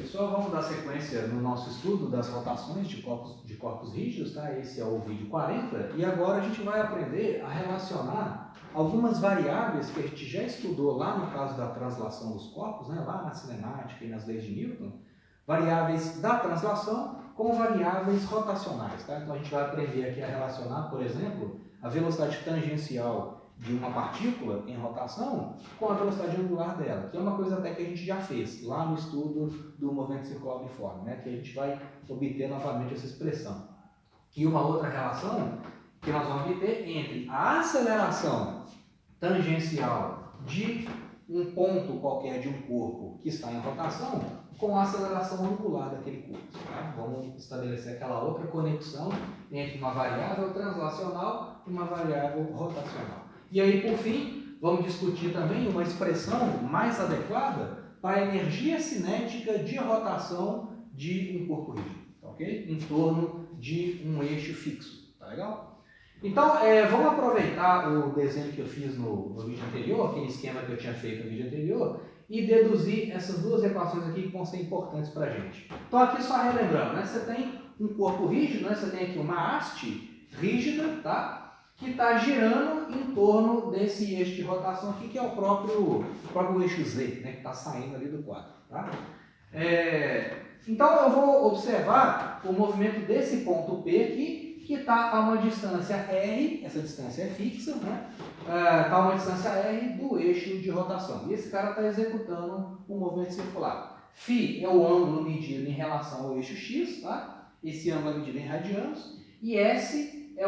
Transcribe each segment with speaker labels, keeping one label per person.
Speaker 1: pessoal, vamos dar sequência no nosso estudo das rotações de corpos rígidos, tá? Esse é o vídeo 40, e agora a gente vai aprender a relacionar algumas variáveis que a gente já estudou lá no caso da translação dos corpos, né? Lá na cinemática e nas leis de Newton, variáveis da translação com variáveis rotacionais, tá? Então a gente vai aprender aqui a relacionar, por exemplo, a velocidade tangencial de uma partícula em rotação com a velocidade angular dela, que é uma coisa até que a gente já fez lá no estudo do movimento circular uniforme, né? Que a gente vai obter novamente essa expressão. E uma outra relação que nós vamos obter entre a aceleração tangencial de um ponto qualquer de um corpo que está em rotação com a aceleração angular daquele corpo. Tá? Vamos estabelecer aquela outra conexão entre uma variável translacional e uma variável rotacional. E aí, por fim, vamos discutir também uma expressão mais adequada para a energia cinética de rotação de um corpo rígido, ok? Em torno de um eixo fixo, tá legal? Então, vamos aproveitar o desenho que eu fiz no vídeo anterior, aquele esquema que eu tinha feito no vídeo anterior, e deduzir essas duas equações aqui que vão ser importantes para a gente. Então, aqui só relembrando, né? Você tem um corpo rígido, né? Você tem aqui uma haste rígida, tá? Que está girando em torno desse eixo de rotação aqui, que é o próprio eixo Z, né? Que está saindo ali do quadro, tá? Então, eu vou observar o movimento desse ponto P aqui, que está a uma distância R, essa distância é fixa, né? Está a uma distância R do eixo de rotação. E esse cara está executando um movimento circular. Φ é o ângulo medido em relação ao eixo X, tá? Esse ângulo é medido em radianos. E S é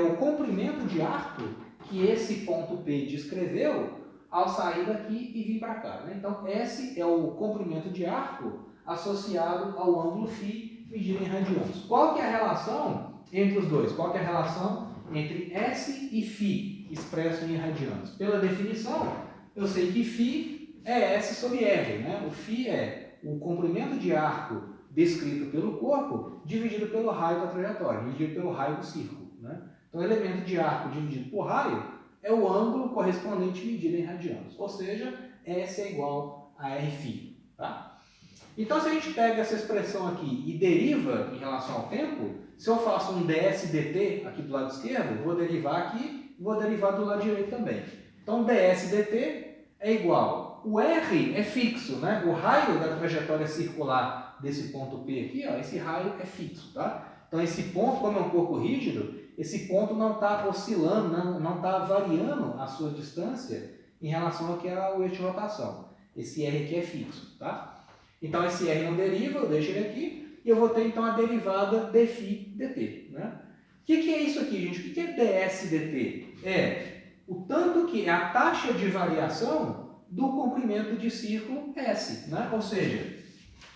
Speaker 1: o comprimento de arco que esse ponto P descreveu ao sair daqui e vir para cá, né? Então, S é o comprimento de arco associado ao ângulo φ medido em radianos. Qual que é a relação entre os dois? Qual que é a relação entre S e φ expresso em radianos? Pela definição, eu sei que φ é S sobre R, né? O φ é o comprimento de arco descrito pelo corpo dividido pelo raio da trajetória, dividido pelo raio do círculo, né? Então, o elemento de arco dividido por raio é o ângulo correspondente medido em radianos, ou seja, S é igual a Rφ, tá? Então, se a gente pega essa expressão aqui e deriva em relação ao tempo, se eu faço um ds dt aqui do lado esquerdo, vou derivar aqui e vou derivar do lado direito também. Então, ds dt é igual, o R é fixo, né? O raio da trajetória circular desse ponto P aqui, ó, esse raio é fixo, tá? Então, esse ponto, como é um corpo rígido, esse ponto não está oscilando, não está variando a sua distância em relação ao que é o eixo de rotação. Esse R aqui é fixo, tá? Então, esse R não deriva, eu deixo ele aqui, e eu vou ter, então, a derivada dφ dt, né? O que é isso aqui, gente? O que é ds dt? É o tanto que é a taxa de variação do comprimento de círculo S, né? Ou seja,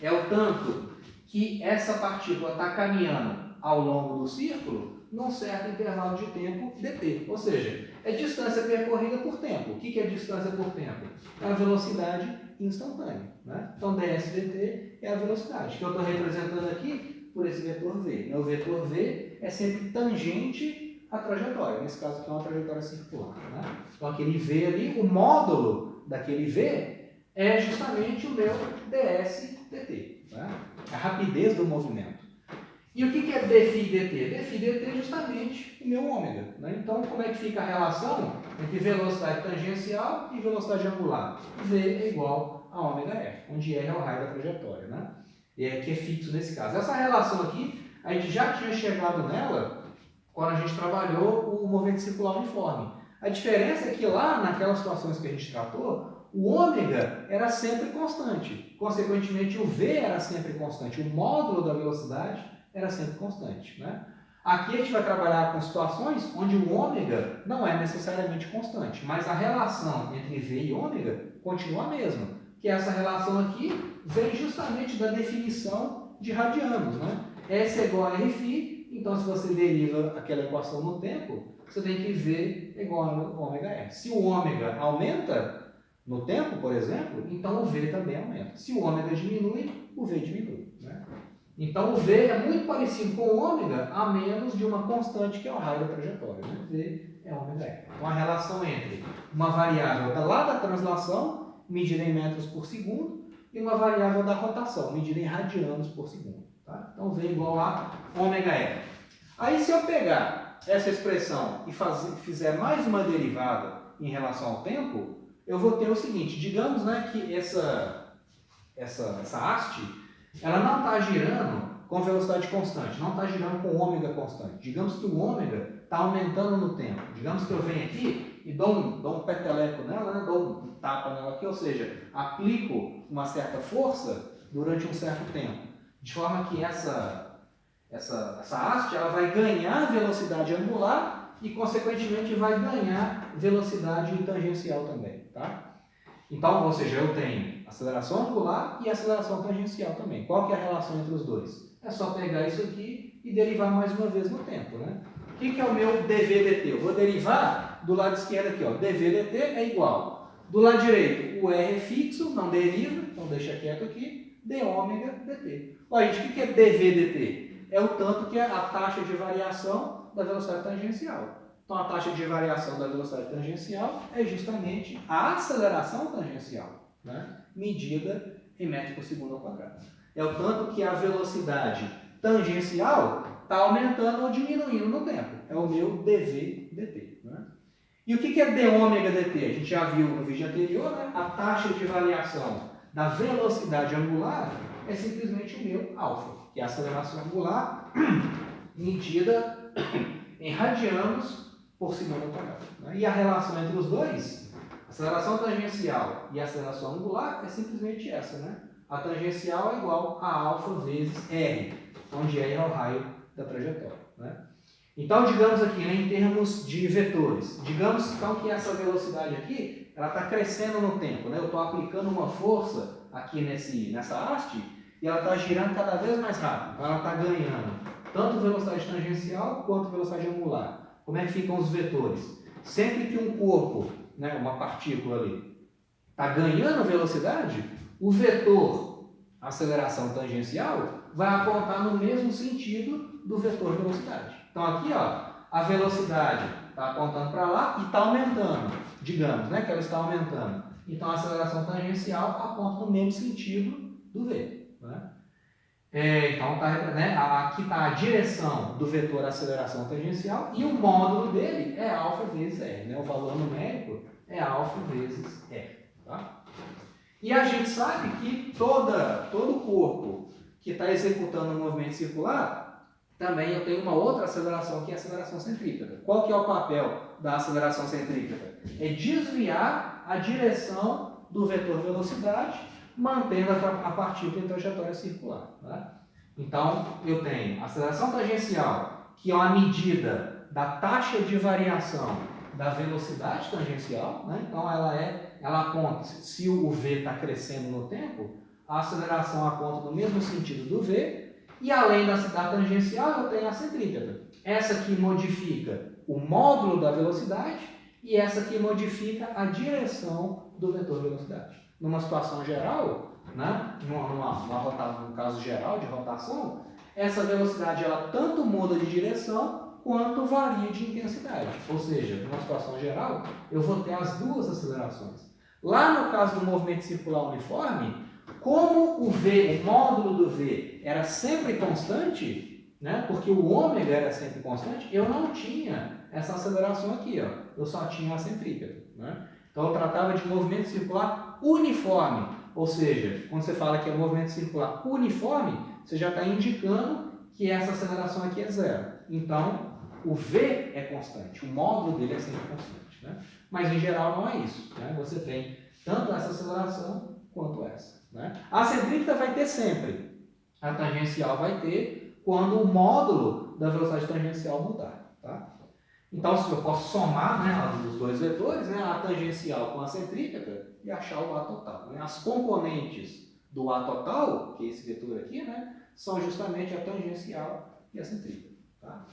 Speaker 1: é o tanto que essa partícula está caminhando ao longo do círculo num certo intervalo de tempo dt. Ou seja, é distância percorrida por tempo. O que é distância por tempo? É a velocidade instantânea, né? Então, ds dt é a velocidade, que eu estou representando aqui por esse vetor v. O vetor v é sempre tangente à trajetória. Nesse caso aqui é uma trajetória circular, né? Então, aquele v ali, o módulo daquele v é justamente o meu ds dt, né? A rapidez do movimento. E o que é dφ dt? dφ dt é justamente o meu ômega, né? Então, como é que fica a relação entre velocidade tangencial e velocidade angular? V é igual a ômega r, onde r é o raio da trajetória, né? E que é fixo nesse caso. Essa relação aqui, a gente já tinha chegado nela quando a gente trabalhou o movimento circular uniforme. A diferença é que lá, naquelas situações que a gente tratou, o ômega era sempre constante. Consequentemente, o v era sempre constante. O módulo da velocidade era sempre constante, né? Aqui a gente vai trabalhar com situações onde o ômega não é necessariamente constante, mas a relação entre v e ômega continua a mesma, que essa relação aqui vem justamente da definição de radianos, né? S é igual a Rφ, então se você deriva aquela equação no tempo, você tem que V é igual a ômega r. Se o ômega aumenta no tempo, por exemplo, então o V também aumenta. Se o ômega diminui, o V diminui, né? Então, o V é muito parecido com o ômega, a menos de uma constante que é o raio da trajetória, né? V é ômega r. Então, a relação entre uma variável lá da translação, medida em metros por segundo, e uma variável da rotação, medida em radianos por segundo. Tá? Então, V igual a ômega-R. Aí, se eu pegar essa expressão e fizer mais uma derivada em relação ao tempo, eu vou ter o seguinte, digamos, né, que essa haste, ela não está girando com velocidade constante, não está girando com ômega constante. Digamos que o ômega está aumentando no tempo. Digamos que eu venho aqui e dou um peteleco nela, né, dou um tapa nela aqui, ou seja, aplico uma certa força durante um certo tempo. De forma que essa haste ela vai ganhar velocidade angular e, consequentemente, vai ganhar velocidade tangencial também. Tá? Então, ou seja, eu tenho aceleração angular e aceleração tangencial também. Qual que é a relação entre os dois? É só pegar isso aqui e derivar mais uma vez no tempo. Né? O que é o meu dv/dt? Eu vou derivar do lado esquerdo aqui. Ó. dv/dt é igual. Do lado direito, o r é fixo, não deriva, então deixa quieto aqui, d ômega dt. Olha, gente, o que é dv/dt? É o tanto que é a taxa de variação da velocidade tangencial. Então, a taxa de variação da velocidade tangencial é justamente a aceleração tangencial, né? Medida em metro por segundo ao quadrado. É o tanto que a velocidade tangencial está aumentando ou diminuindo no tempo. É o meu dv/dt. Né? E o que é d ômega dt? A gente já viu no vídeo anterior, né? A taxa de variação da velocidade angular é simplesmente o meu alfa, que é a aceleração angular medida em radianos por segundo ao quadrado. Né? E a relação entre os dois, aceleração tangencial e aceleração angular, é simplesmente essa. Né? A tangencial é igual a alfa vezes r, onde r é o raio da trajetória. Né? Então, digamos aqui, né, em termos de vetores, digamos então que essa velocidade aqui, ela está crescendo no tempo. Né? Eu estou aplicando uma força aqui nessa haste e ela está girando cada vez mais rápido. Então, ela está ganhando tanto velocidade tangencial quanto velocidade angular. Como é que ficam os vetores? Sempre que um corpo, né, uma partícula ali, está ganhando velocidade, o vetor aceleração tangencial vai apontar no mesmo sentido do vetor velocidade. Então aqui, ó, a velocidade está apontando para lá e está aumentando. Digamos, né, que ela está aumentando. Então a aceleração tangencial aponta no mesmo sentido do V. Né? Então, né, aqui está a direção do vetor aceleração tangencial e o módulo dele é alfa vezes r. Né? O valor numérico é alfa vezes r. Tá? E a gente sabe que todo corpo que está executando um movimento circular, também eu tenho uma outra aceleração, que é a aceleração centrípeta. Qual que é o papel da aceleração centrípeta? É desviar a direção do vetor velocidade, mantendo a partícula em trajetória circular. Né? Então, eu tenho aceleração tangencial, que é uma medida da taxa de variação da velocidade tangencial. Né? Então, ela aponta, se o V está crescendo no tempo, a aceleração aponta no mesmo sentido do V, e além da tangencial, eu tenho a centrípeta. Essa aqui modifica o módulo da velocidade e essa aqui modifica a direção do vetor velocidade. Numa situação geral, né, num caso geral de rotação, essa velocidade ela tanto muda de direção quanto varia de intensidade. Ou seja, numa situação geral, eu vou ter as duas acelerações. Lá no caso do movimento circular uniforme, como o V, o módulo do V, era sempre constante, né, porque o ômega era sempre constante, eu não tinha essa aceleração aqui, ó, eu só tinha a centrípeta. Né? Então eu tratava de movimento circular uniforme, ou seja, quando você fala que é movimento circular uniforme, você já está indicando que essa aceleração aqui é zero. Então, o V é constante, o módulo dele é sempre constante. Né? Mas em geral não é isso. Né? Você tem tanto essa aceleração quanto essa. Né? A centrípeta vai ter sempre, a tangencial vai ter quando o módulo da velocidade tangencial mudar. Tá? Então, eu posso somar, né, os dois vetores, né, a tangencial com a centrípeta, e achar o A total. Né? As componentes do A total, que é esse vetor aqui, né, são justamente a tangencial e a centrípeta. Tá?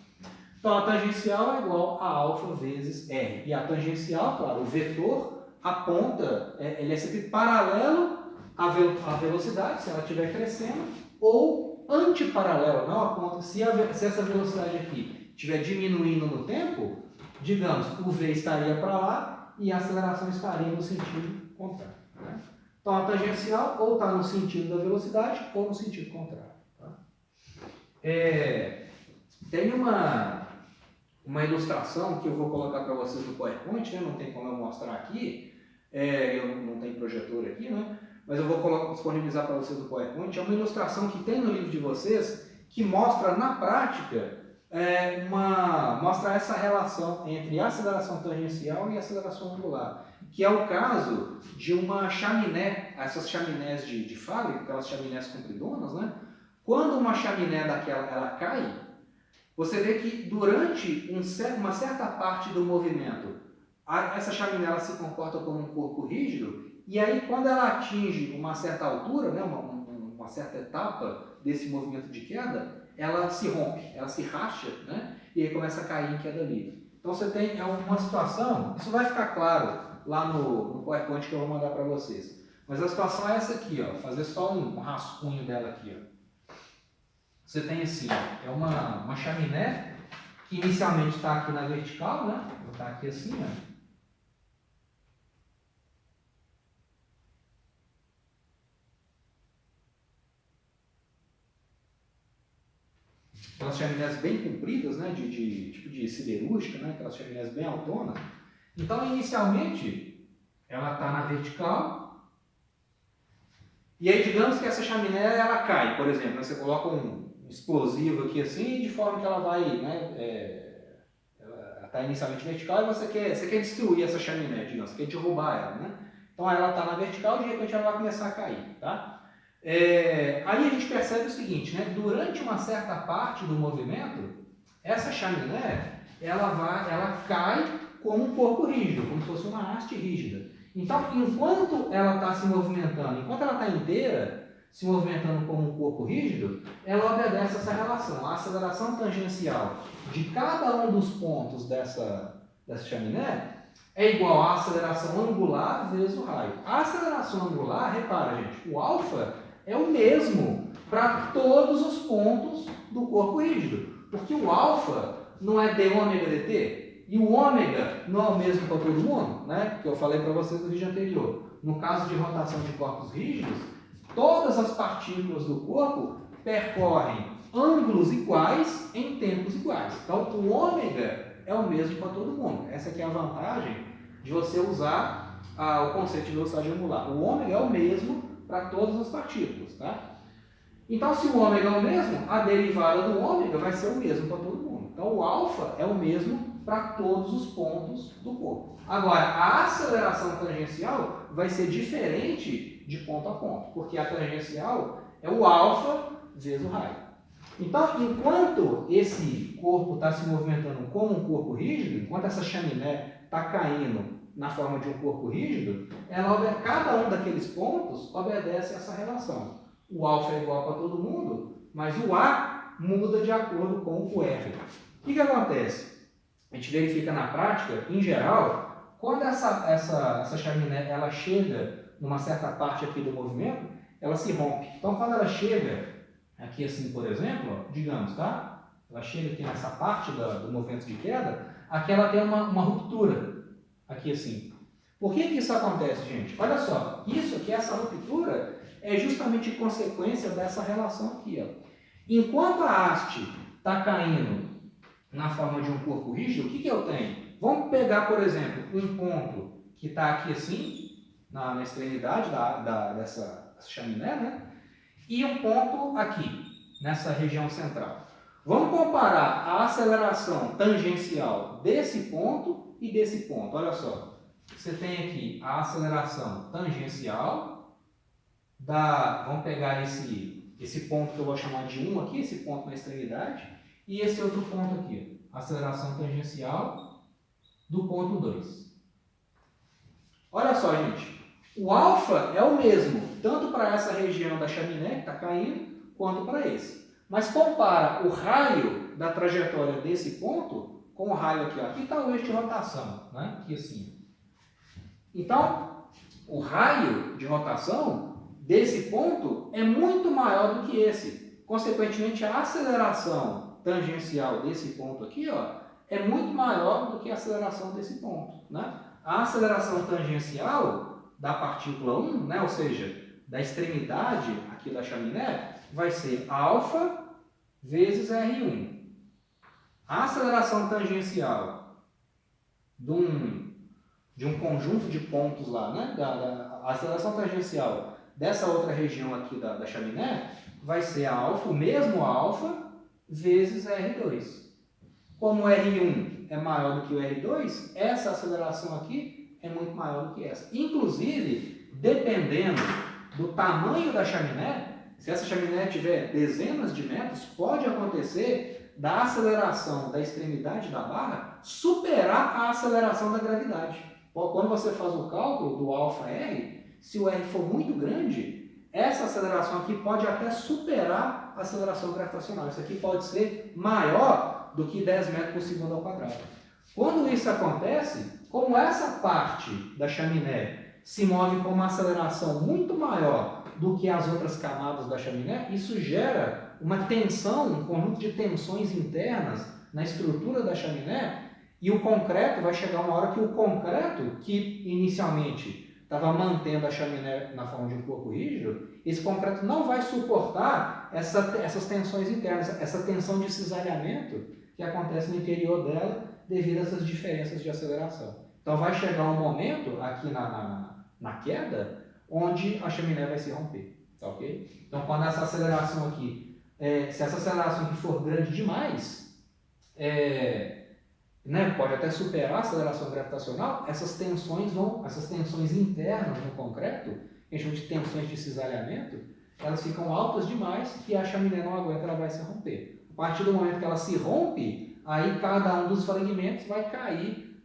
Speaker 1: Então, a tangencial é igual a alfa vezes R. E a tangencial, claro, o vetor aponta, ele é sempre paralelo à velocidade, se ela estiver crescendo, ou antiparalelo, não aponta. Se essa velocidade aqui estiver diminuindo no tempo, digamos, o V estaria para lá e a aceleração estaria no sentido contrário. Né? Então a tangencial ou está no sentido da velocidade ou no sentido contrário. Tá? Tem uma ilustração que eu vou colocar para vocês no PowerPoint, né? Não tem como eu mostrar aqui, eu não tenho projetor aqui, né? Mas eu vou disponibilizar para vocês no PowerPoint. É uma ilustração que tem no livro de vocês que mostra na prática mostra essa relação entre aceleração tangencial e aceleração angular, que é o caso de uma chaminé, essas chaminés de fábrica, aquelas chaminés compridonas, né? Quando uma chaminé daquela ela cai, você vê que durante uma certa parte do movimento, essa chaminé ela se comporta como um corpo rígido, e aí quando ela atinge uma certa altura, né, uma certa etapa desse movimento de queda, ela se rompe, ela se racha, né, e aí começa a cair em queda livre. Então você tem uma situação, isso vai ficar claro lá no PowerPoint que eu vou mandar para vocês. Mas a situação é essa aqui, ó, fazer só um rascunho dela aqui, ó. Você tem assim, é uma chaminé que inicialmente está aqui na vertical, né? Vou botar aqui assim, ó. Aquelas chaminés bem compridas, né? Tipo de siderúrgica, né? Aquelas chaminés bem autonas. Então, inicialmente, ela está na vertical. E aí, digamos que essa chaminé ela cai, por exemplo, né? Você coloca um explosivo aqui assim, de forma que ela vai, né? Ela está inicialmente vertical e você quer destruir essa chaminé, digamos, você quer derrubar ela, né? Então ela está na vertical e de repente ela vai começar a cair, tá? Aí a gente percebe o seguinte, né? Durante uma certa parte do movimento, essa chaminé ela cai como um corpo rígido, como se fosse uma haste rígida. Então, enquanto ela está se movimentando, enquanto ela está inteira, se movimentando como um corpo rígido, ela obedece essa relação. A aceleração tangencial de cada um dos pontos dessa chaminé é igual à aceleração angular vezes o raio. A aceleração angular, repara, gente, o alfa é o mesmo para todos os pontos do corpo rígido, porque o alfa não é d ômega dt, e o ômega não é o mesmo para todo mundo, né? Que eu falei para vocês no vídeo anterior. No caso de rotação de corpos rígidos, todas as partículas do corpo percorrem ângulos iguais em tempos iguais. Então, o ômega é o mesmo para todo mundo. Essa aqui é a vantagem de você usar o conceito de velocidade angular. O ômega é o mesmo para todas as partículas, tá? Então, se o ômega é o mesmo, a derivada do ômega vai ser o mesmo para todo mundo. Então, o alfa é o mesmo para todos os pontos do corpo. Agora, a aceleração tangencial vai ser diferente de ponto a ponto, porque a tangencial é o alfa vezes o raio. Então, enquanto esse corpo está se movimentando como um corpo rígido, enquanto essa chaminé está caindo na forma de um corpo rígido, cada um daqueles pontos obedece a essa relação. O alfa é igual para todo mundo, mas o A muda de acordo com o R. O que acontece? A gente verifica na prática, em geral, quando essa chaminé ela chega numa certa parte aqui do movimento, ela se rompe. Então, quando ela chega aqui assim, por exemplo, ó, digamos, tá? Ela chega aqui nessa parte do movimento de queda, aqui ela tem uma ruptura, aqui assim. Por que isso acontece, gente? Olha só, isso aqui, essa ruptura, é justamente consequência dessa relação aqui, ó. Enquanto a haste está caindo na forma de um corpo rígido, o que eu tenho? Vamos pegar, por exemplo, um ponto que está aqui assim, na extremidade dessa chaminé, né? E um ponto aqui, nessa região central. Vamos comparar a aceleração tangencial desse ponto e desse ponto. Olha só, você tem aqui a aceleração tangencial, vamos pegar esse ponto que eu vou chamar de 1 aqui, esse ponto na extremidade, e esse outro ponto aqui, aceleração tangencial do ponto 2. Olha só, gente, o alfa é o mesmo, tanto para essa região da chaminé que está caindo, quanto para esse. Mas compara o raio da trajetória desse ponto com o raio aqui. Ó. Aqui está o eixo de rotação, né? Aqui assim. Então, o raio de rotação desse ponto é muito maior do que esse. Consequentemente, a aceleração tangencial desse ponto aqui, ó, é muito maior do que a aceleração desse ponto, né? A aceleração tangencial da partícula 1, né, ou seja, da extremidade aqui da chaminé, vai ser alfa vezes R1. A aceleração tangencial de um conjunto de pontos lá, né, a aceleração tangencial dessa outra região aqui da chaminé, vai ser alfa, o mesmo alfa, vezes R2. Como o R1 é maior do que o R2, essa aceleração aqui é muito maior do que essa. Inclusive, dependendo do tamanho da chaminé, se essa chaminé tiver dezenas de metros, pode acontecer da aceleração da extremidade da barra superar a aceleração da gravidade. Quando você faz o cálculo do alfa R, se o R for muito grande, essa aceleração aqui pode até superar a aceleração gravitacional. Isso aqui pode ser maior do que 10 metros por segundo ao quadrado. Quando isso acontece, como essa parte da chaminé se move com uma aceleração muito maior do que as outras camadas da chaminé, isso gera uma tensão, um conjunto de tensões internas na estrutura da chaminé, e o concreto vai chegar uma hora que o concreto, que inicialmente estava mantendo a chaminé na forma de um corpo rígido, esse concreto não vai suportar essas tensões internas, essa tensão de cisalhamento que acontece no interior dela devido a essas diferenças de aceleração. Então vai chegar um momento aqui na queda onde a chaminé vai se romper, tá ok? Então quando essa aceleração aqui, se essa aceleração aqui for grande demais, né, pode até superar a aceleração gravitacional, essas tensões internas no concreto, que a gente chama de tensões de cisalhamento, elas ficam altas demais e a chaminé não aguenta, ela vai se romper. A partir do momento que ela se rompe, aí cada um dos fragmentos vai cair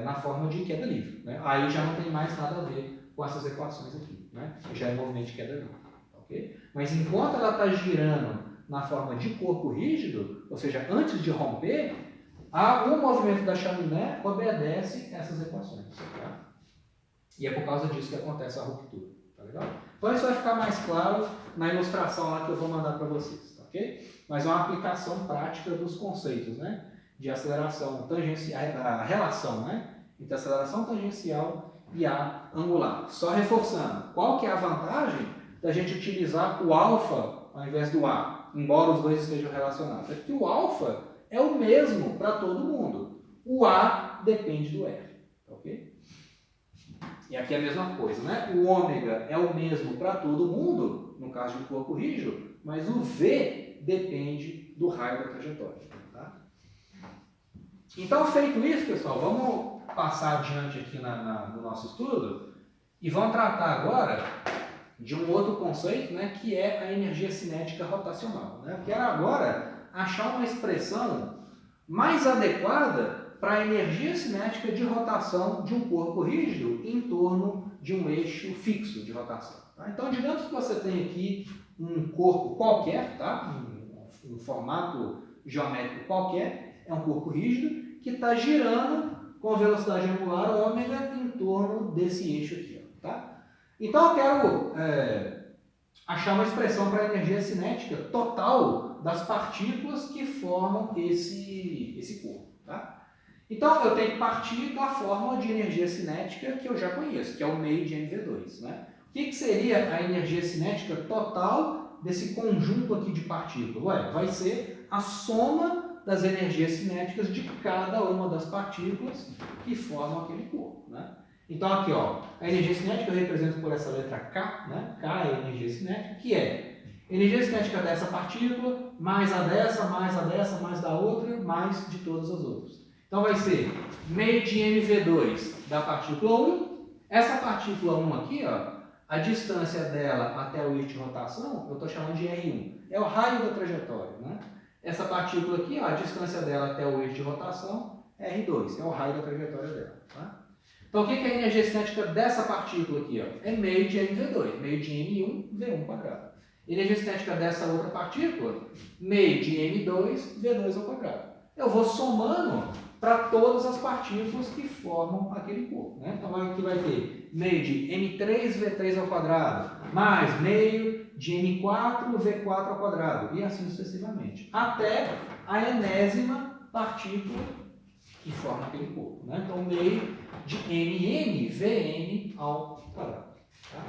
Speaker 1: na forma de queda livre, né? Aí já não tem mais nada a ver com essas equações aqui, né? Já é movimento de queda livre, ok? Mas enquanto ela está girando na forma de corpo rígido, ou seja, antes de romper, o movimento da chaminé obedece essas equações. Tá? E é por causa disso que acontece a ruptura. Tá legal? Então isso vai ficar mais claro na ilustração lá que eu vou mandar para vocês. Tá, ok? Mas é uma aplicação prática dos conceitos, né? De aceleração tangencial, a relação, né? Entre a aceleração tangencial e a angular. Só reforçando, qual que é a vantagem da gente utilizar o alfa ao invés do A, embora os dois estejam relacionados? É que o alfa é o mesmo para todo mundo. O A depende do R. Ok? E aqui é a mesma coisa, né? O ômega é o mesmo para todo mundo, no caso de um corpo rígido, mas o V depende do raio da trajetória. Tá? Então, feito isso, pessoal, vamos passar adiante aqui no nosso estudo e vamos tratar agora de um outro conceito, né, que é a energia cinética rotacional. Né? Eu quero agora achar uma expressão mais adequada para a energia cinética de rotação de um corpo rígido em torno de um eixo fixo de rotação. Tá? Então, digamos que você tem aqui um corpo qualquer, tá? um formato geométrico qualquer, é um corpo rígido, que está girando com velocidade angular ômega em torno desse eixo aqui. Ó, tá? Então, eu quero achar uma expressão para a energia cinética total das partículas que formam esse corpo. Tá? Então, eu tenho que partir da fórmula de energia cinética que eu já conheço, que é o meio de mv2. Né? O que seria a energia cinética total desse conjunto aqui de partículas? Vai ser a soma das energias cinéticas de cada uma das partículas que formam aquele corpo. Né? Então, aqui, ó, a energia cinética eu represento por essa letra K, né? K é a energia cinética, que é energia cinética dessa partícula, mais a dessa, mais a dessa, mais da outra, mais de todas as outras. Então, vai ser meio de mv2 da partícula 1. Essa partícula 1 aqui, ó, a distância dela até o eixo de rotação, eu estou chamando de R1. É o raio da trajetória, né? Essa partícula aqui, ó, a distância dela até o eixo de rotação é R2, é o raio da trajetória dela. Tá? Então, o que é a energia cinética dessa partícula aqui? Ó? É meio de mv2, meio de m1, v1 quadrado. Energia cinética dessa outra partícula, meio de m2, v2 ao quadrado. Eu vou somando para todas as partículas que formam aquele corpo. Né? Então, aqui vai ter meio de m3, v3 ao quadrado, mais meio de m4, v4 ao quadrado, e assim sucessivamente. Até a enésima partícula e forma aquele corpo. Né? Então, meio de mn Vn ao quadrado. Tá?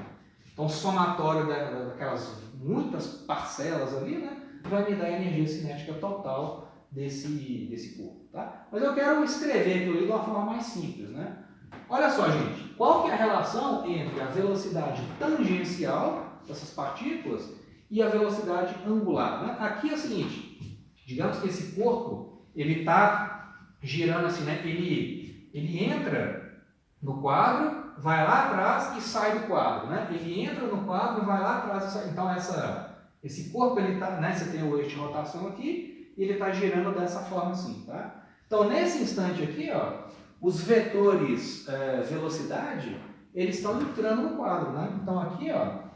Speaker 1: Então, o somatório daquelas muitas parcelas ali, né, vai me dar a energia cinética total desse corpo. Tá? Mas eu quero escrever aquilo ali de uma forma mais simples. Né? Olha só, gente, qual que é a relação entre a velocidade tangencial dessas partículas e a velocidade angular? Né? Aqui é o seguinte, digamos que esse corpo, ele está girando assim, né? Ele entra no quadro, vai lá atrás e sai do quadro. Né? Ele entra no quadro, vai lá atrás e sai. Então, esse corpo, ele tá, né? Você tem o eixo de rotação aqui, e ele está girando dessa forma assim. Tá? Então, nesse instante aqui, ó, os vetores velocidade, eles estão entrando no quadro. Né? Então, aqui, ó,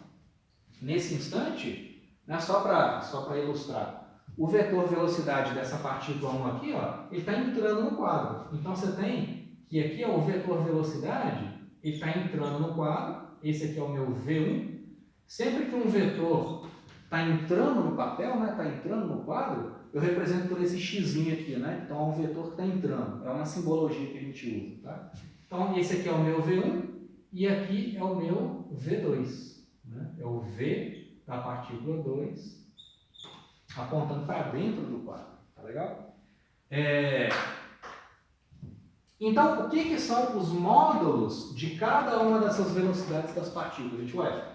Speaker 1: nesse instante, né, só para ilustrar, o vetor velocidade dessa partícula 1 aqui, ó, ele está entrando no quadro. Então, você tem que aqui, ó, o vetor velocidade, ele está entrando no quadro. Esse aqui é o meu V1. Sempre que um vetor está entrando no papel, né, está entrando no quadro, eu represento por esse xzinho aqui. Né? Então, é um vetor que está entrando. É uma simbologia que a gente usa. Tá? Então, esse aqui é o meu V1 e aqui é o meu V2. Né? É o V da partícula 2 apontando para dentro do quadro. Tá legal? Então, o que são os módulos de cada uma dessas velocidades das partículas? A gente vai.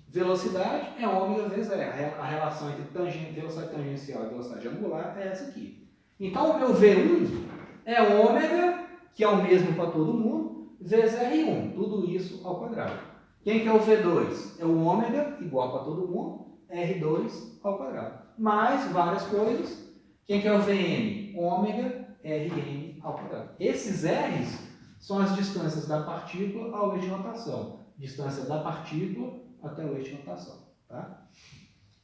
Speaker 1: Velocidade é ômega vezes R. A relação entre velocidade tangencial e velocidade angular é essa aqui. Então, o meu V1 é ômega, que é o mesmo para todo mundo, vezes R1. Tudo isso ao quadrado. Quem que é o V2? É o ômega, igual para todo mundo, R2 ao quadrado. Mais várias coisas. Quem que é o Vn? Ômega, Rn ao quadrado. Esses R's são as distâncias da partícula ao eixo de rotação. Distância da partícula até o eixo de rotação. Tá?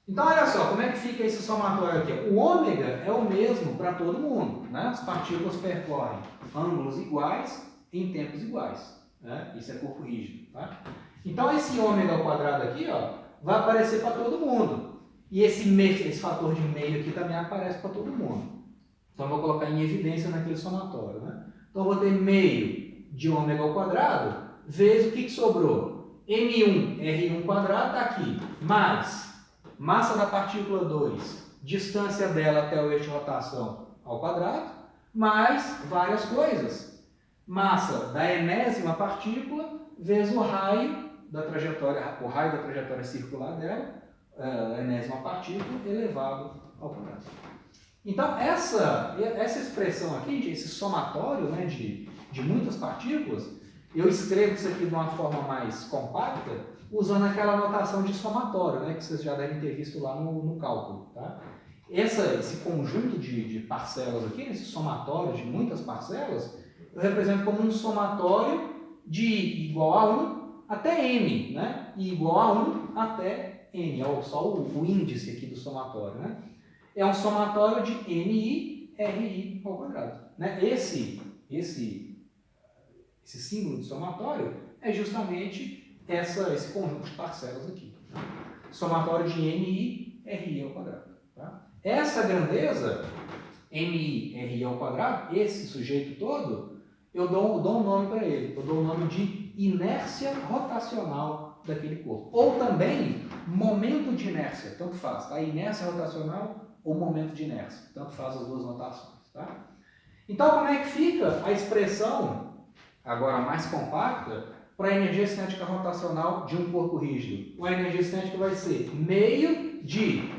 Speaker 1: Então, olha só, como é que fica esse somatório aqui? O ômega é o mesmo para todo mundo. Né? As partículas percorrem ângulos iguais em tempos iguais. Né? Isso é corpo rígido. Tá? Então, esse ômega ao quadrado aqui, ó, vai aparecer para todo mundo. E esse fator de meio aqui também aparece para todo mundo. Então, eu vou colocar em evidência naquele somatório. Né? Então, eu vou ter meio de ômega ao quadrado, vezes o que sobrou? M1, R1 quadrado está aqui, mais massa da partícula 2, distância dela até o eixo de rotação ao quadrado, mais várias coisas. Massa da enésima partícula, vezes o raio da trajetória circular dela, a enésima partícula elevado ao quadrado. Então, essa expressão aqui, esse somatório, né, de muitas partículas, eu escrevo isso aqui de uma forma mais compacta, usando aquela notação de somatório, né, que vocês já devem ter visto lá no cálculo. Tá? Esse conjunto de parcelas aqui, esse somatório de muitas parcelas, eu represento como um somatório de igual a 1 até m, né? E igual a 1 até n, é só o índice aqui do somatório. Né? É um somatório de NI, RI ao quadrado. Né? Esse símbolo de somatório é justamente esse conjunto de parcelas aqui. Tá? Somatório de NI, RI ao quadrado. Tá? Essa grandeza, NI, RI ao quadrado, esse sujeito todo, eu dou um nome para ele. Eu dou o nome de inércia rotacional daquele corpo. Ou também momento de inércia, tanto faz. Tá? Inércia rotacional ou momento de inércia. Tanto faz as duas notações. Tá? Então, como é que fica a expressão, agora mais compacta, para a energia cinética rotacional de um corpo rígido? A energia cinética vai ser meio de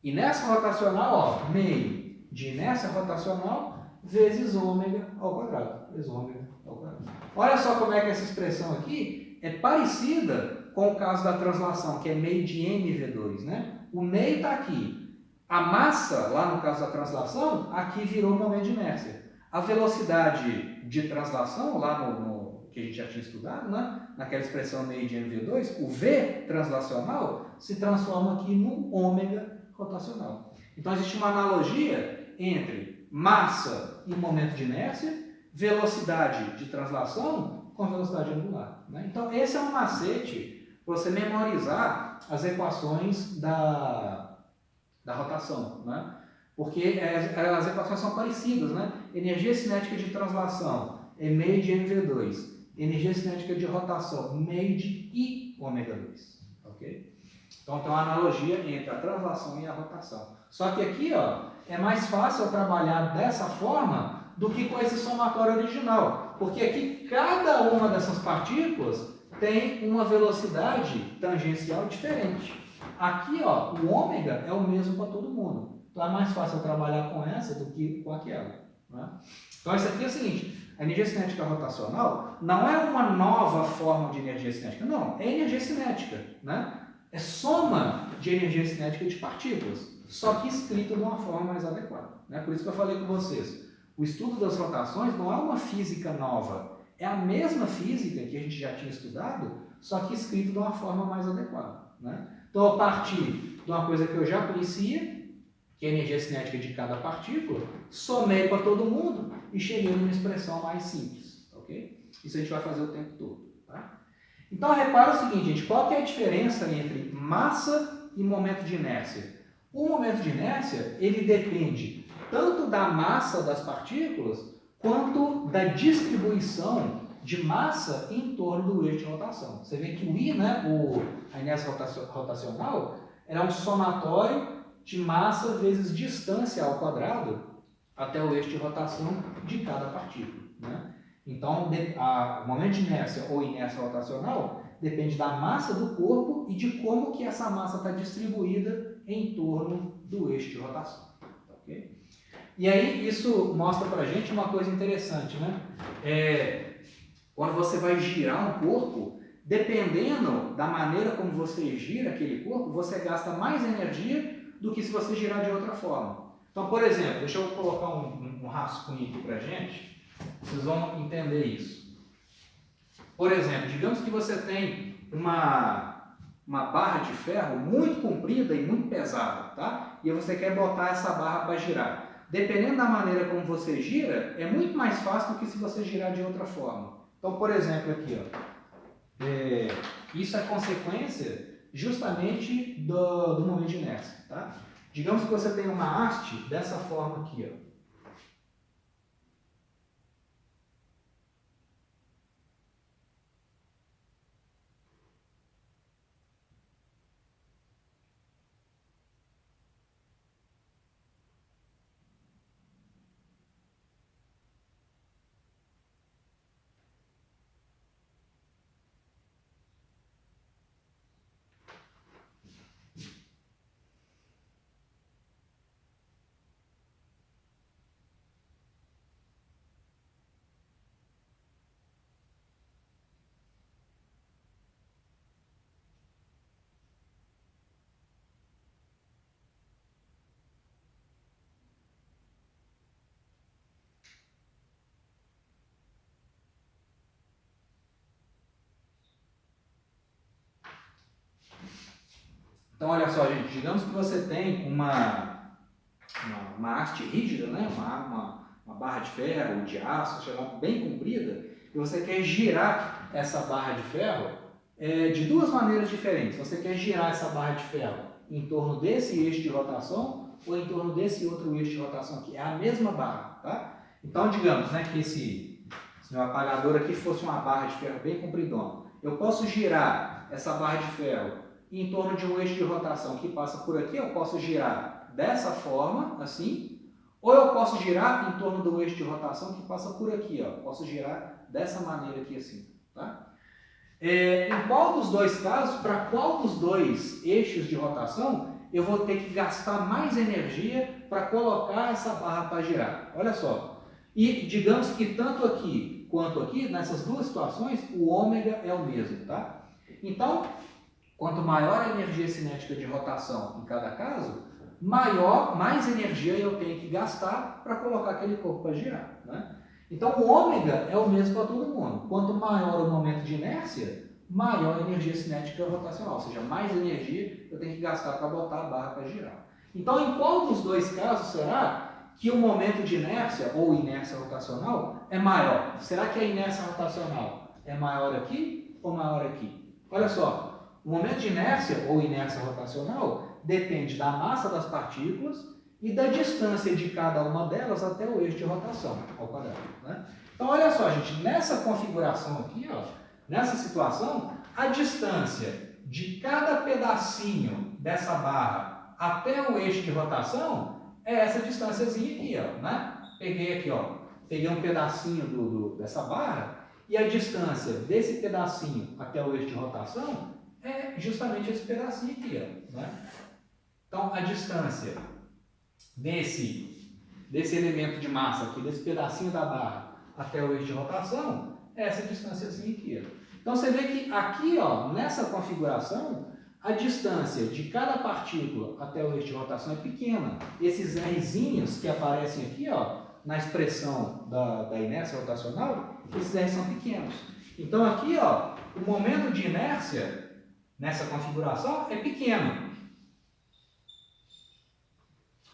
Speaker 1: inércia rotacional, ó, meio de inércia rotacional vezes ômega ao quadrado. Vezes ômega ao quadrado. Olha só como é que essa expressão aqui é parecida com o caso da translação, que é meio de mv2. Né? O meio está aqui. A massa, lá no caso da translação, aqui virou um momento de inércia. A velocidade de translação, lá no que a gente já tinha estudado, né? Naquela expressão meio de mv2, o v translacional se transforma aqui no ômega rotacional. Então, existe uma analogia entre massa e momento de inércia, velocidade de translação com velocidade angular. Né? Então, esse é um macete para você memorizar as equações da rotação. Né? Porque as equações são parecidas, né? Energia cinética de translação é meio de mv2. Energia cinética de rotação, meio de I ômega 2. Ok? Então tem uma analogia entre a translação e a rotação. Só que aqui, ó, é mais fácil eu trabalhar dessa forma do que com esse somatório original. Porque aqui cada uma dessas partículas tem uma velocidade tangencial diferente. Aqui, ó, o ômega é o mesmo para todo mundo. Então é mais fácil eu trabalhar com essa do que com aquela. Né? Então isso aqui é o seguinte, a energia cinética rotacional não é uma nova forma de energia cinética, não, é energia cinética. Né? É soma de energia cinética de partículas, só que escrito de uma forma mais adequada. Né? Por isso que eu falei com vocês, o estudo das rotações não é uma física nova, é a mesma física que a gente já tinha estudado, só que escrito de uma forma mais adequada. Né? Então, eu parti de uma coisa que eu já conhecia, que é a energia cinética de cada partícula, somei para todo mundo e cheguei numa expressão mais simples. Okay? Isso a gente vai fazer o tempo todo. Tá? Então, repara o seguinte, gente, qual que é a diferença entre massa e momento de inércia? O momento de inércia, ele depende tanto da massa das partículas, quanto da distribuição de massa em torno do eixo de rotação. Você vê que o I, né, a inércia rotacional, é um somatório de massa vezes distância ao quadrado até o eixo de rotação de cada partícula. Né? Então, o momento de inércia ou inércia rotacional depende da massa do corpo e de como que essa massa está distribuída em torno do eixo de rotação. Okay? E aí, isso mostra para a gente uma coisa interessante, né? Quando você vai girar um corpo, dependendo da maneira como você gira aquele corpo, você gasta mais energia do que se você girar de outra forma. Então, por exemplo, deixa eu colocar um rascunho aqui para a gente, vocês vão entender isso. Por exemplo, digamos que você tem uma barra de ferro muito comprida e muito pesada, tá? E você quer botar essa barra para girar. Dependendo da maneira como você gira, é muito mais fácil do que se você girar de outra forma. Então, por exemplo, aqui, ó, isso é consequência justamente do momento de inércia. Tá? Digamos que você tem uma haste dessa forma aqui. Ó. Então, olha só, gente, digamos que você tem uma haste rígida, né? uma barra de ferro, de aço, bem comprida, e você quer girar essa barra de ferro de duas maneiras diferentes. Você quer girar essa barra de ferro em torno desse eixo de rotação ou em torno desse outro eixo de rotação aqui. É a mesma barra, tá? Então, digamos, né, que esse meu apagador aqui fosse uma barra de ferro bem compridona. Eu posso girar essa barra de ferro em torno de um eixo de rotação que passa por aqui, eu posso girar dessa forma, assim, ou eu posso girar em torno do eixo de rotação que passa por aqui, ó. Posso girar dessa maneira aqui, assim, tá? Em qual dos dois casos, para qual dos dois eixos de rotação, eu vou ter que gastar mais energia para colocar essa barra para girar? Olha só. E digamos que tanto aqui quanto aqui, nessas duas situações, o ômega é o mesmo, tá? Então, quanto maior a energia cinética de rotação em cada caso, mais energia eu tenho que gastar para colocar aquele corpo para girar. Né? Então, o ômega é o mesmo para todo mundo. Quanto maior o momento de inércia, maior a energia cinética rotacional. Ou seja, mais energia eu tenho que gastar para botar a barra para girar. Então, em qual dos dois casos será que o momento de inércia, ou inércia rotacional, é maior? Será que a inércia rotacional é maior aqui ou maior aqui? Olha só. O momento de inércia, ou inércia rotacional, depende da massa das partículas e da distância de cada uma delas até o eixo de rotação ao quadrado. Né? Então, olha só, gente, nessa configuração aqui, ó, nessa situação, a distância de cada pedacinho dessa barra até o eixo de rotação é essa distânciazinha aqui, ó, né? Peguei aqui, ó, peguei um pedacinho dessa barra e a distância desse pedacinho até o eixo de rotação é justamente esse pedacinho aqui, ó, né? Então, a distância desse elemento de massa aqui, desse pedacinho da barra até o eixo de rotação, é essa distânciazinha aqui, ó. Então, você vê que aqui, ó, nessa configuração, a distância de cada partícula até o eixo de rotação é pequena. Esses Rzinhos que aparecem aqui, ó, na expressão da inércia rotacional, esses R são pequenos. Então, aqui, ó, o momento de inércia nessa configuração é pequeno.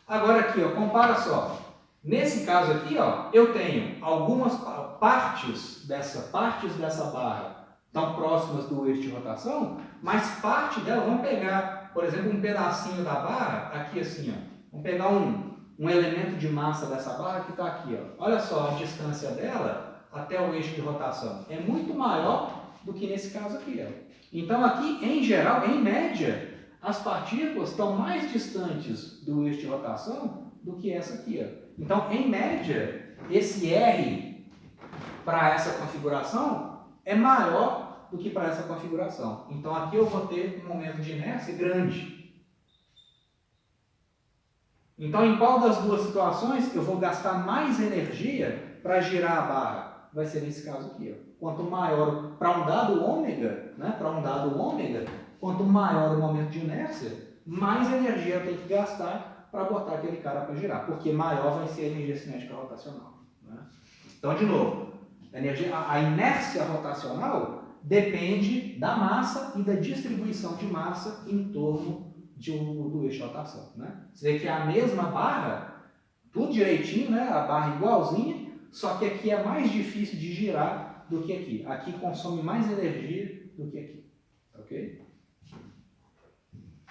Speaker 1: Agora aqui, ó, compara só. Nesse caso aqui, ó, eu tenho algumas partes dessa barra tão próximas do eixo de rotação, mas parte dela, vamos pegar, por exemplo, um pedacinho da barra, aqui assim, ó, vamos pegar um elemento de massa dessa barra que está aqui, ó. Olha só a distância dela até o eixo de rotação. É muito maior do que nesse caso aqui, ó. Então aqui, em geral, em média, as partículas estão mais distantes do eixo de rotação do que essa aqui, ó. Então, em média, esse R para essa configuração é maior do que para essa configuração. Então, aqui eu vou ter um momento de inércia grande. Então, em qual das duas situações eu vou gastar mais energia para girar a barra? Vai ser nesse caso aqui, ó. Quanto maior, para um dado ômega, né, quanto maior o momento de inércia, mais energia eu tenho que gastar para botar aquele cara para girar, porque maior vai ser a energia cinética rotacional. Né? Então, de novo, a inércia rotacional depende da massa e da distribuição de massa em torno do eixo de rotação. Né? Você vê que é a mesma barra, tudo direitinho, né? A barra igualzinha, só que aqui é mais difícil de girar do que aqui. Aqui consome mais energia do que aqui. Ok?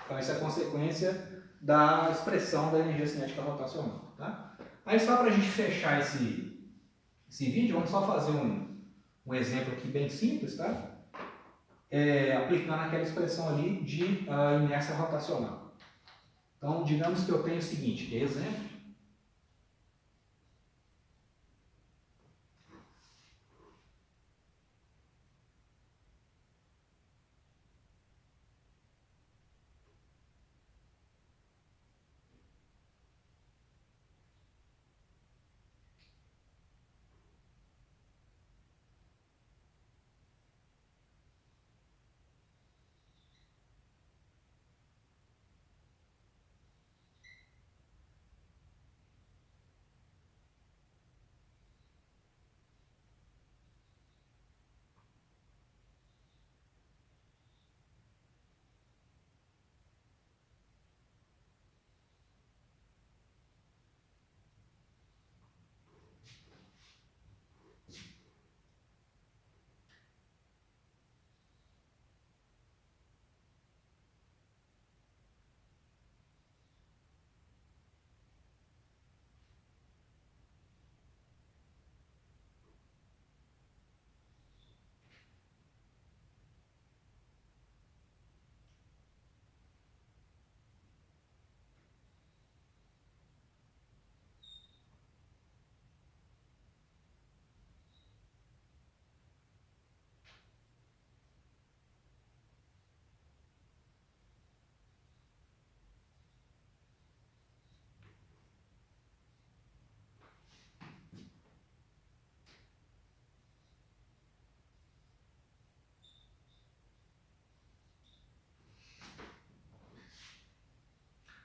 Speaker 1: Então, isso é consequência da expressão da energia cinética rotacional. Tá? Aí, só para a gente fechar esse vídeo, vamos só fazer um exemplo aqui bem simples, tá? Aplicando aquela expressão ali de inércia rotacional. Então, digamos que eu tenho o seguinte, exemplo.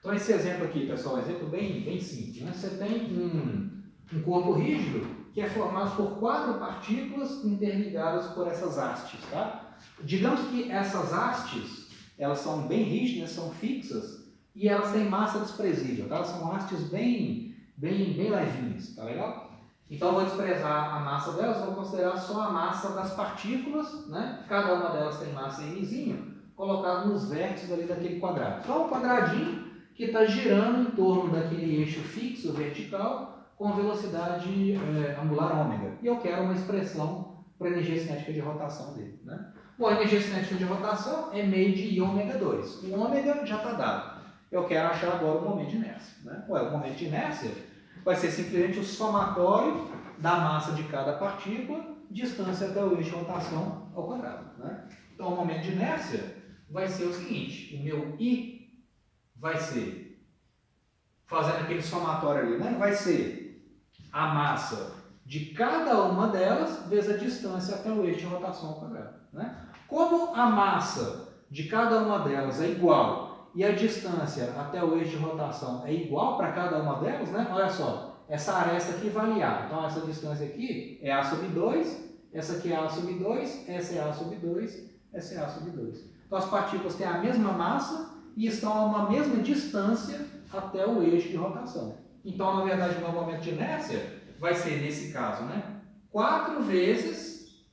Speaker 1: Então, esse exemplo aqui, pessoal, é um exemplo bem simples. Né? Você tem um corpo rígido que é formado por 4 partículas interligadas por essas hastes. Tá? Digamos que essas hastes, elas são bem rígidas, são fixas, e elas têm massa desprezível. Tá? Elas são hastes bem levinhas. Tá legal? Então, eu vou desprezar a massa delas, vou considerar só a massa das partículas, né? Cada uma delas tem massa Mzinho, colocado nos vértices ali daquele quadrado. Então, um quadradinho que está girando em torno daquele eixo fixo vertical com velocidade angular ômega. E eu quero uma expressão para a energia cinética de rotação dele. Né? Bom, a energia cinética de rotação é meio de I ômega 2. O ômega já está dado. Eu quero achar agora o momento de inércia. Né? Ué, o momento de inércia vai ser simplesmente o somatório da massa de cada partícula, distância até o eixo de rotação ao quadrado. Né? Então, o momento de inércia vai ser o seguinte, o meu I vai ser, fazendo aquele somatório ali, né? Vai ser a massa de cada uma delas vezes a distância até o eixo de rotação ao quadrado. Né? Como a massa de cada uma delas é igual e a distância até o eixo de rotação é igual para cada uma delas, né? Olha só, essa aresta aqui vale A. Então, essa distância aqui é A sobre 2, essa aqui é A sobre 2, essa é A sobre 2, essa é A sobre 2. Então, as partículas têm a mesma massa e estão a uma mesma distância até o eixo de rotação. Então, na verdade, o meu momento de inércia vai ser, nesse caso, né, 4 vezes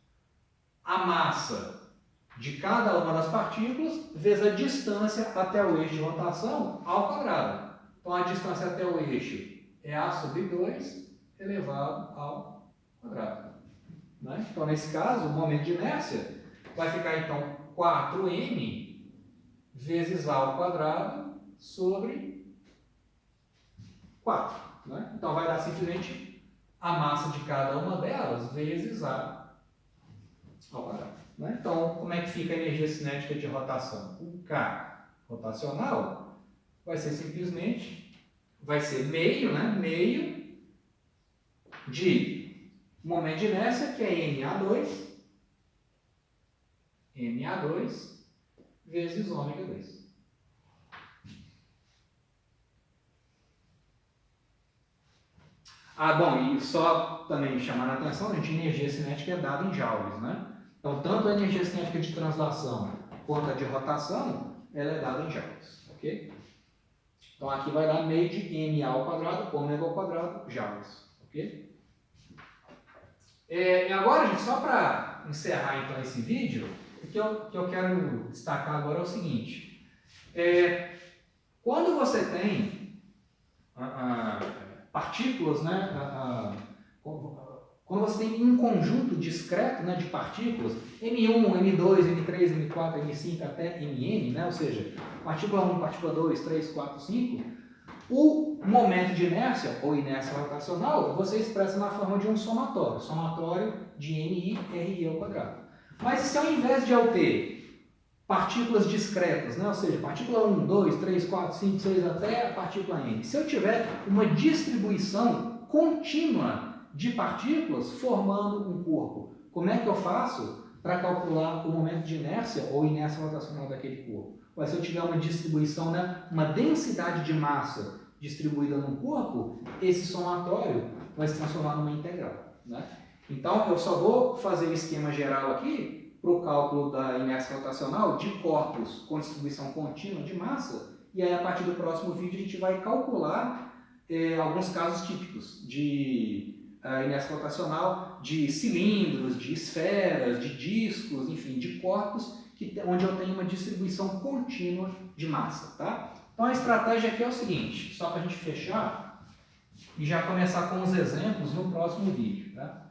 Speaker 1: a massa de cada uma das partículas vezes a distância até o eixo de rotação ao quadrado. Então, a distância até o eixo é A sobre 2 elevado ao quadrado. Né? Então, nesse caso, o momento de inércia vai ficar, então, 4m vezes A ao quadrado sobre 4. Né? Então, vai dar simplesmente a massa de cada uma delas vezes A ao quadrado. Né? Então, como é que fica a energia cinética de rotação? O K rotacional vai ser simplesmente, vai ser meio, né? Meio de momento de inércia, que é MA2 vezes ômega 2. Ah, bom, e só também chamar a atenção, a energia cinética é dada em joules, né? Então, tanto a energia cinética de translação quanto a de rotação, ela é dada em joules, ok? Então, aqui vai dar meio de MA ao quadrado, ômega ao quadrado, joules, ok? E agora, gente, só para encerrar então esse vídeo, o que eu quero destacar agora é o seguinte. Quando você tem partículas, né, quando você tem um conjunto discreto, né, de partículas, M1, M2, M3, M4, M5 até Mn, né, ou seja, partícula 1, partícula 2, 3, 4, 5, o momento de inércia, ou inércia rotacional, você expressa na forma de um somatório de Ni Ri ao quadrado. Mas se ao invés de eu ter partículas discretas, né? Ou seja, partícula 1, 2, 3, 4, 5, 6 até a partícula N. Se eu tiver uma distribuição contínua de partículas formando um corpo, como é que eu faço para calcular o momento de inércia ou inércia rotacional daquele corpo? Mas se eu tiver uma distribuição, né? Uma densidade de massa distribuída num corpo, esse somatório vai se transformar numa integral. Né? Então, eu só vou fazer o esquema geral aqui para o cálculo da inércia rotacional de corpos com distribuição contínua de massa, e aí a partir do próximo vídeo a gente vai calcular alguns casos típicos de inércia rotacional de cilindros, de esferas, de discos, enfim, de corpos onde eu tenho uma distribuição contínua de massa. Tá? Então a estratégia aqui é o seguinte, só para a gente fechar e já começar com os exemplos no próximo vídeo. Tá?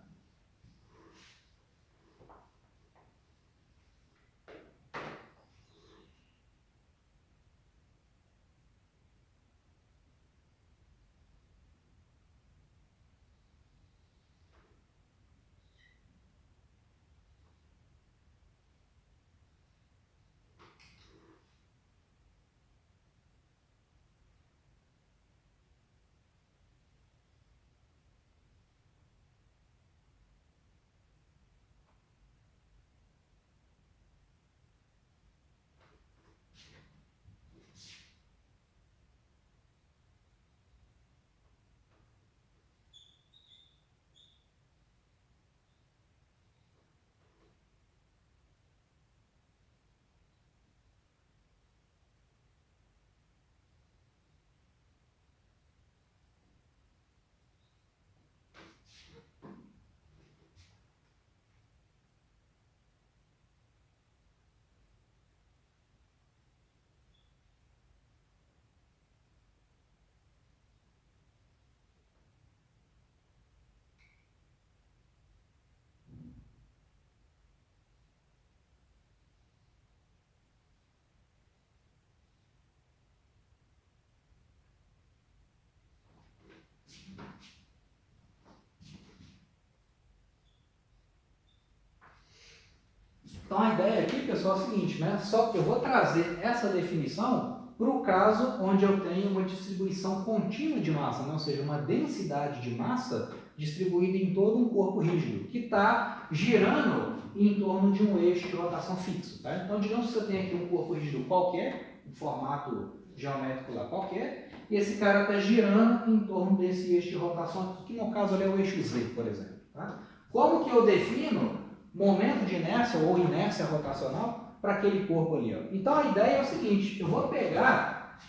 Speaker 1: Então a ideia aqui, pessoal, é o seguinte, né? Só que eu vou trazer essa definição para o caso onde eu tenho uma distribuição contínua de massa, né? Ou seja, uma densidade de massa distribuída em todo um corpo rígido, que está girando em torno de um eixo de rotação fixo. Tá? Então, digamos que você tem aqui um corpo rígido qualquer, um formato geométrico lá qualquer, e esse cara está girando em torno desse eixo de rotação, que no caso ali é o eixo Z, por exemplo. Tá? Como que eu defino momento de inércia ou inércia rotacional para aquele corpo ali? Ó? Então, a ideia é o seguinte, eu vou pegar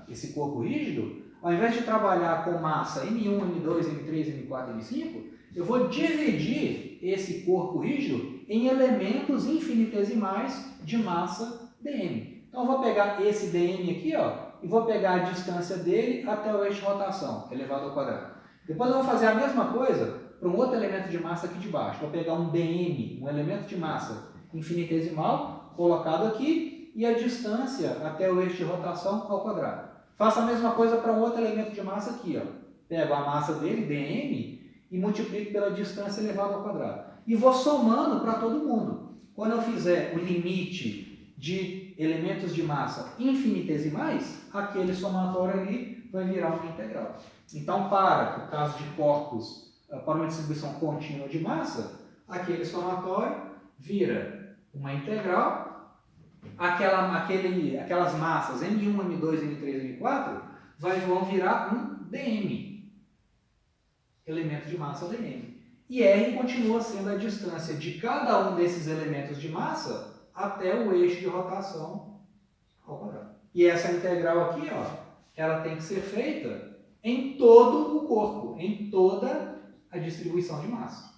Speaker 1: esse corpo rígido, ao invés de trabalhar com massa M1, M2, M3, M4, M5, eu vou dividir esse corpo rígido em elementos infinitesimais de massa dm. Então, eu vou pegar esse dm aqui, ó, e vou pegar a distância dele até o eixo de rotação, elevado ao quadrado. Depois eu vou fazer a mesma coisa para um outro elemento de massa aqui de baixo. Vou pegar um dm, um elemento de massa infinitesimal, colocado aqui, e a distância até o eixo de rotação ao quadrado. Faço a mesma coisa para um outro elemento de massa aqui, ó. Pego a massa dele, dm, e multiplico pela distância elevado ao quadrado. E vou somando para todo mundo. Quando eu fizer o limite de elementos de massa infinitesimais, aquele somatório ali vai virar uma integral. Então, para o caso de corpos para uma distribuição contínua de massa, aquele somatório vira uma integral. Aquelas massas M1, M2, M3, M4 vão virar um dm, elemento de massa dm. E R continua sendo a distância de cada um desses elementos de massa até o eixo de rotação ao quadrado. E essa integral aqui, ó, ela tem que ser feita em todo o corpo, em toda a distribuição de massa.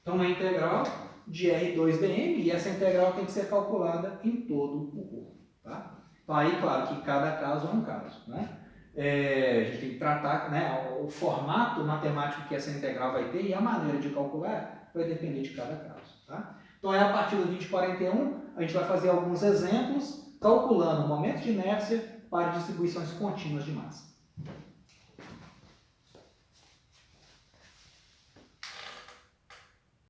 Speaker 1: Então, uma integral de R2dm, e essa integral tem que ser calculada em todo o corpo. Tá? Então, aí, claro que cada caso é um caso. Né? A gente tem que tratar, né, o formato matemático que essa integral vai ter e a maneira de calcular vai depender de cada caso. Tá? Então, aí, a partir do 2041, a gente vai fazer alguns exemplos calculando o momento de inércia para distribuições contínuas de massa.